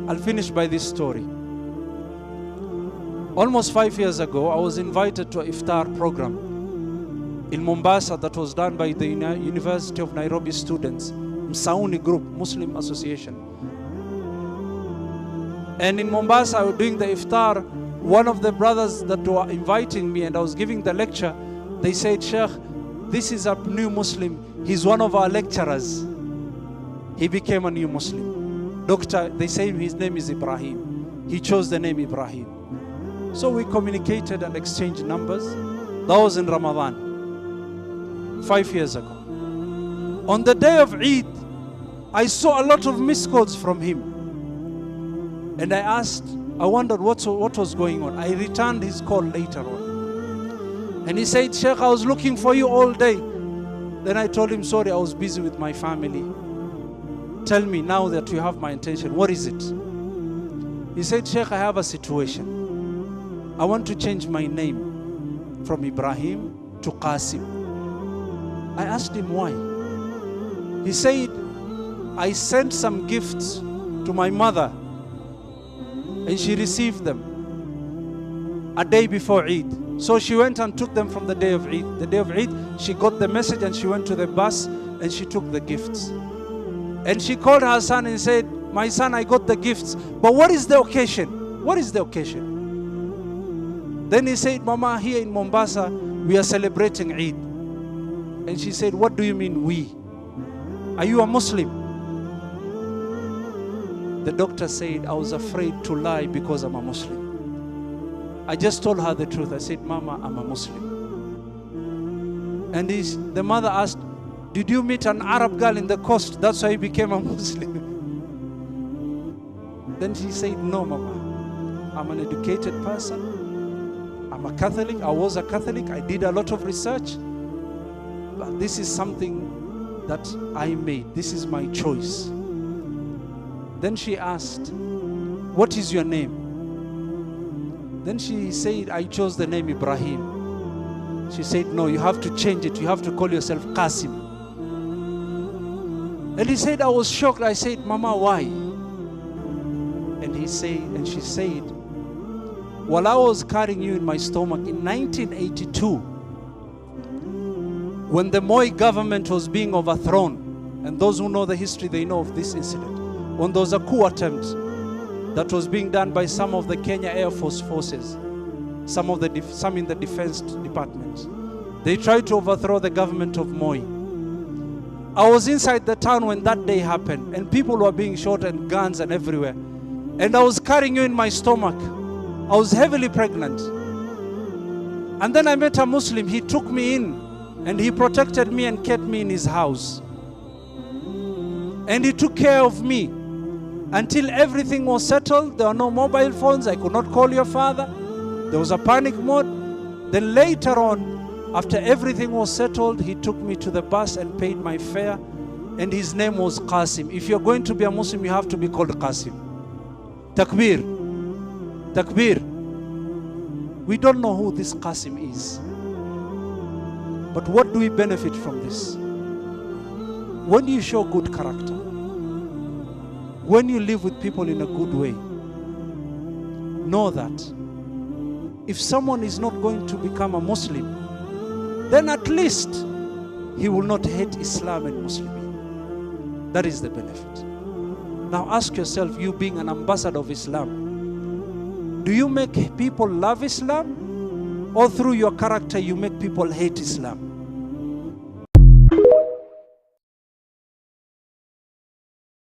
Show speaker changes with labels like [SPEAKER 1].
[SPEAKER 1] I'll finish by this story. Almost 5 years ago, I was invited to an iftar program in Mombasa that was done by the University of Nairobi students, Msauni Group, Muslim Association. And in Mombasa, I was doing the iftar. One of the brothers that were inviting me, and I was giving the lecture, they said, Sheikh, this is a new Muslim. He's one of our lecturers. He became a new Muslim. Doctor, they say his name is Ibrahim. He chose the name Ibrahim. So we communicated and exchanged numbers. That was in Ramadan, 5 years ago. On the day of Eid, I saw a lot of missed calls from him. And I wondered what was going on. I returned his call later on. And he said, Sheikh, I was looking for you all day. Then I told him, sorry, I was busy with my family. Tell me now that you have my intention, what is it? He said, Sheikh, I have a situation. I want to change my name from Ibrahim to Qasim. I asked him why. He said, I sent some gifts to my mother and she received them a day before Eid. So she went and took them from the day of Eid. The day of Eid, she got the message and she went to the bus and she took the gifts. And she called her son and said, my son, I got the gifts, but what is the occasion? What is the occasion? Then he said, Mama, here in Mombasa, we are celebrating Eid. And she said, what do you mean we? Are you a Muslim? The doctor said, I was afraid to lie because I'm a Muslim. I just told her the truth. I said, Mama, I'm a Muslim. And the mother asked, did you meet an Arab girl in the coast? That's why you became a Muslim. Then she said, no, Mama. I'm an educated person. I'm a Catholic. I was a Catholic. I did a lot of research. But this is something that I made. This is my choice. Then she asked, what is your name? Then she said, I chose the name Ibrahim. She said, no, you have to change it. You have to call yourself Qasim. And he said, I was shocked. I said, Mama, why? And she said, while I was carrying you in my stomach in 1982, when the Moi government was being overthrown, and those who know the history, they know of this incident, when there was a coup attempt that was being done by some of the Kenya Air Force forces, some in the defense department. They tried to overthrow the government of Moi. I was inside the town when that day happened, and people were being shot and guns and everywhere. And I was carrying you in my stomach. I was heavily pregnant. And then I met a Muslim. He took me in and he protected me and kept me in his house. And he took care of me until everything was settled. There were no mobile phones. I could not call your father. There was a panic mode. Then later on, after everything was settled, he took me to the bus and paid my fare. And his name was Qasim. If you're going to be a Muslim, you have to be called Qasim. Takbir. Takbir. We don't know who this Qasim is. But what do we benefit from this? When you show good character, when you live with people in a good way, know that if someone is not going to become a Muslim, then at least he will not hate Islam and Muslims. That is the benefit. Now ask yourself, you being an ambassador of Islam, do you make people love Islam? Or through your character you make people hate Islam?